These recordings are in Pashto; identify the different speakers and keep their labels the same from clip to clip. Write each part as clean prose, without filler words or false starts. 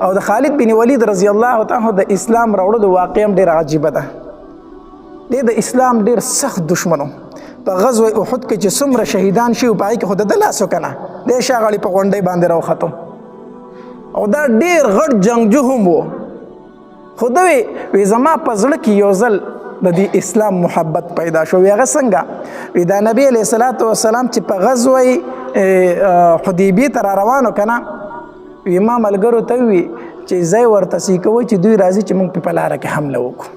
Speaker 1: او د خالد بن ولید رضی الله تعالی د اسلام راوړلو واقعه هم ډېره عجیبه ده. دی د اسلام ډېر سخت دشمن و. په غزوه احد کې چې څومره شهیدان شي په هغې کې خو د ده لاس و که نه دی شاغړې په غونډۍ باندې راوختو او دا ډېر غټ جنګجو هم و. خو ده وی زما په زړه کې یو ځل د دې اسلام محبت پیدا شو. وی هغه څنګه؟ وی دا نبی علیه الصلاة والسلام چې په غزوه حدیبیې ته را روان و که نه وی ما ملګرو ته ووي چې ځای ورته سي کوئ چې دوی راځي چې موږ په لاره کې حمله وکړو.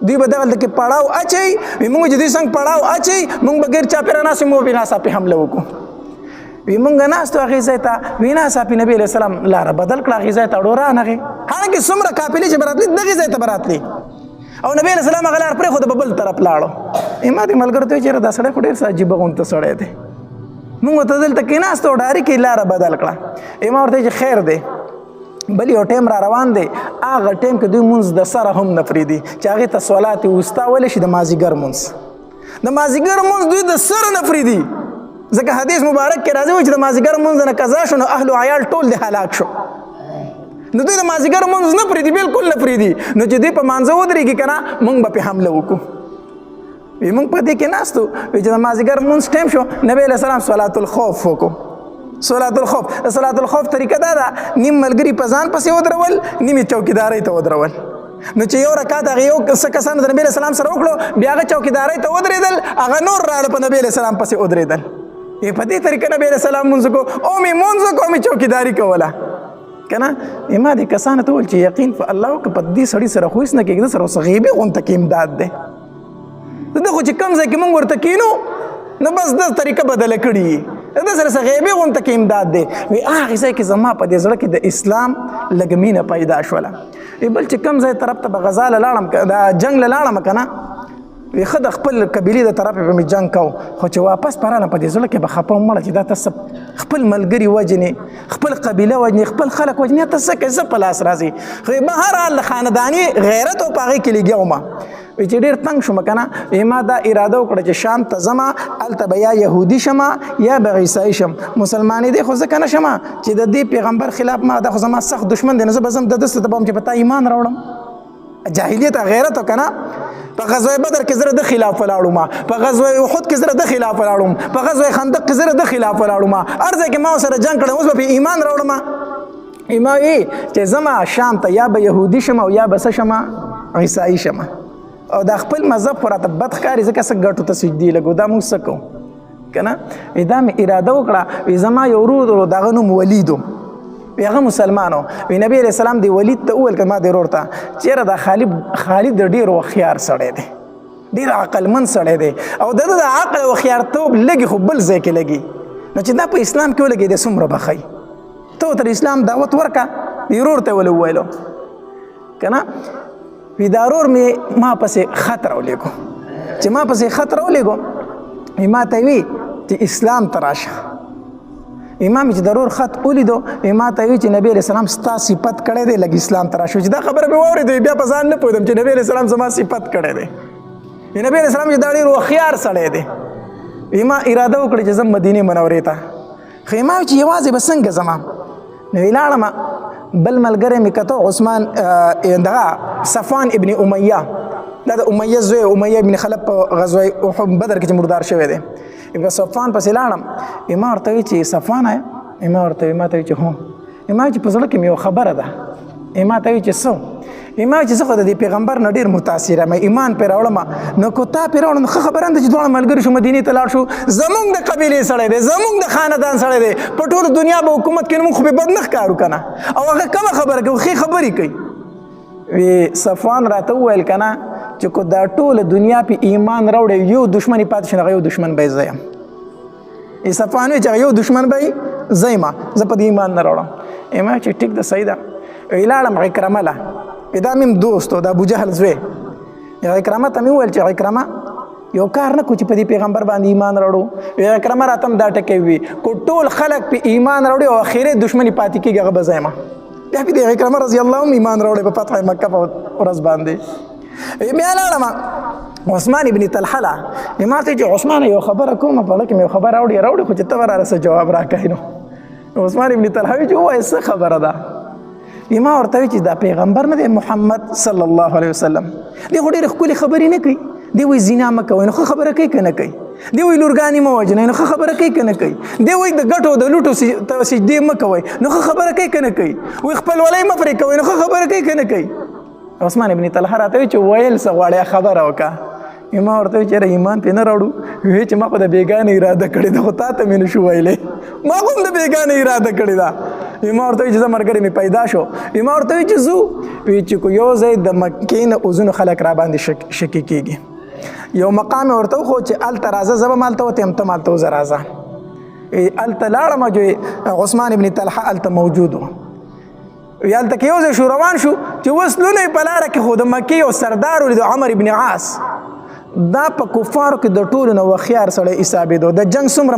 Speaker 1: دوی به دغلته کې پړاو اچوي وي موږ چې دوی څنګه پړاو اچوي موږ به ګیر چاپېره ناست وي موږ به ناڅاپي حمله وکړو. وي موږ ناست وو هغې ځای ته وي ناڅاپي نبي علیه السلام لاره بدل کړه هغې ځای ته اړو رانغې حالانکې څومره قافلې چې به راتلې دغې ځای ته به راتلې او نبي علیه السلام هغه لار پرېښوده به بل طرف لاړو. ما دې ملګرو ته وویل چېرې دا سړی خو ډېر څه عجیبه غونته سړی دی موږ ورته دلته کېناستو ډارې کې لاره بدل کړه. ما ورته چې خیر دی بل یو ټیم را روان دی هغه ټیم کې دوی مونځ د سره هم نه پرېږدي چې هغې ته صلات وسطی ویلی شي د مازدیګر مونځ د مازدیګر مونځ دوی د سره نه پرېږدي ځکه حدیث مبارک کې راځي چې د مازدیګر مونځ نه قضا شو نو اهل و عیال ټول د هلاک شو. نو دوی د مازدیګر مونځ نه پرېږدي بالکل نه پرېږدي نو چې دوی په مانځه ودرېږي که نه موږ به پرې حمله وکړو. وي موږ په دې کې ناست وو چې د مازدیګر مونځ ټیم شو نبي علیه السلام صلات الخوف وکړو. صلات الخوف د صلات الخوف طریقه دا ده نیم ملګري په ځان پسې ودرول نیم یې چوکیدارۍ ته ودرول. نو چې یو رکعت هغه یو څه کسانو د نبي علیه السلام سره وکړو بیا هغه چوکیدارۍ ته ودرېدل هغه نور راغله په نبي علیه السلام پسې ودرېدل. په دې طریقه نبي علیه السلام مونځ وکړو او مې مونځ وکړو مې چوکیداري کوله که نه. ما دې کسانو ته وویل چې یقین په الله وکړه په دې سړي سره خو هېڅ نه کېږي ده سره اوس غیبي غونته کې امداد دی ده خو چې کوم ځای کې موږ ورته کینو نو بس د طریقه بدله کړي د سره څه غیبي غونته کې امداد دی. وی هغې ځای کې زما په دې زړه کې د اسلام لږ مینه پیدا شوله. بل چې کوم ځای طرف ته به غزا له لاړم د جنګ له لاړم که نه وی ښه د خپل قبیلې د طرفې به مې جنګ کوو خو چې واپس په رانه په دې زړه کې به خفه مړه چې دا ته خپل ملګري وجنې خپل قبیله وجنې خپل خلک وجنې ته څه کوې څه په لاس راځي. خو بهرحال د خانداني غیرت او په هغې کې لګیا وم وی چې ډېر تنګ شوم که نه ما دا اراده وکړه چې شام ته ځمه هلته به یا یهودي شمه یا به عیسایي شم مسلمانېدی خو ځکه نه شمه چې د دې پیغمبر خلاف ما دا خو زما سخت دشمن دی نو زه به ځم د ده ته به هم چې په تا ایمان راوړم جاهلیت غیرت که نه. په غزوه بدر کې زه د خلاف ولاړم په غزوه احد کې زه د خلاف ولاړم په غزوه خندق کې زه د خلاف ولاړم هر ځای کې ما ورسره جنګ کړی اوس به پې ایمان راوړم. ما وی چې ځمه شام ته یا به یهودي شم او یا به څه شمه عیسایي شمه او دا خپل مذهب خو راته بد ښکاري ځکه څه ګټو ته سجدې لګو دا موږ څه کوو که نه. دا مې اراده وکړه وی زما یو ورور د هغه نوم ولید و وی هغه مسلمان و. وی نبي علیه السلام دی ولید ته وویل که ما دې ورور ته چېرې دا خالد د ډېر هوښیار سړی دی ډېر عقلمند سړی دی او د ده د عقل او هوښیارتوب لږې خو بل ځای کې لګي نو چې دا په اسلام کې ولګېدی څومره به ښایي ته ورته اسلام دعوت ورکړه دې ورور ته یې ولې وویلو که نه. وی دا ورور مې ما پسې خط راولېږو چې ما پسې خط راولېږو وی ما ته وی چې اسلام ته راشه. ما مې چې د ورور خط ولیدو ما ته وی چې نبي علیه السلام ستا صفت کړی دی لږ اسلام ته راشه چې دا خبره مې واورېده بیا په ځان نه پوهېدم چې نبي علیه السلام زما صفت کړی دی. نبي علیه السلام چې دا ډېر هوښیار سړی دی ما اراده وکړه چې زه مدینې منورې ته خو ما وی چې یوازې به څنګه ځمه نو وی لاړم بل ملګری مې کته عثمان دغه صفوان ابن امیه دا د امیه زوی امیه ابن خلف په غزوه بدر کې چې مردار شوی دی په صفوان پسې لاړم ما ورته وی چې صفوان یې ما ته وی چې هو ما چې په زړه کې مې یو خبره ده ما ته وی چې څه ما چې زه خو د دې پیغمبر نه ډېر متاثره یم ایمان پرې راوړم نو که تا پرې راوړم نو ښه خبره ده چې دواړه ملګري شو مدینې ته لاړ شو زمونږ د قبیلې سړی دی زمونږ د خاندان سړی دی په ټوله دنیا به حکومت کوي نو موږ خو بې بد نه ښکارو که نه او هغه کومه خبره کوي ښې خبرې کوي. وی صفوان راته وویل که نه چې که دا ټوله دنیا پې ایمان راوړی یو دشمن یې پاتې شي هغه یو دشمن به یې زه یم. صفوان وی چې هغه یو دشمن به یې زه یم زه په دې ایمان نه راوړم. ما چې ټیک ده صحیح ده لاړم عکرمه له دا میم دوست و د ابوجهل زوی عکرمه ته مې وویل چې عکرمه یو کار نه کړو چې په دې پیغمبر باندې ایمان راوړو. عکرمه راته هم دا ټکی وي که ټول خلک په ایمان راوړي او اخري دشمني پاتې کېږي هغه به زه یم. بیا پې د عکرمه رضی الله هم ایمان راوړی په فتح مکه په ورځ باندې. بیا لاړم عثمان ابن طلحه له ما ته چې عثمان یو خبره کومه په هغه کې مې یو خبره راوړي خو چې ته به راسه جواب راکوې نو عثمان ابن طلحه وایي چې ووایه څه خبره ده ما ورته وی چې دا پیغمبر نه دی محمد صلی الله علیه وسلم دی خو ډېرې ښکلې خبرې نه کوي دی وایي زنا مه کوئ نو ښه خبره کوي که نه کوي دی وایي لورګانې مه وژنئ نو ښه خبره کوي که نه کوي دی وایي د ګټو د لوټو سجدې مه کوئ نو ښه خبره کوي که نه کوي وایي خپلولۍ مه پرې کوئ نو ښه خبره کوي که نه کوي عثمان ابن طلحه راته وایي چې ویل څه غواړې خبره وکړه ما ورته وایي چې یاره ایمان پرې نه راوړو وایي چې ما خو د بېګانې اراده کړې ده خو تا ته مې نه شو ویلی ما خو هم د بېګانې اراده کړې ده ما ورته وایي چې زه ملګری مې پیدا شو ما ورته وایي چې ځو وایي چې کو یو ځای د مکې نه ځینو خلک را باندې شکي کېږي یو مقام ورته وښو چې هلته راځه زه به هم هلته وتیم ته هم هلته وځه راځه هلته لاړم جو عثمان ابن طلحه هلته موجود و هلته کې یو ځای شو روان شو چې اوس لونه یې په لاره کې خو د مکې یو سردار ولیدو عمر ابن عاص دا په کفارو کې د ټولو نه هوښیار سړی حسابېدو د جنګ څومره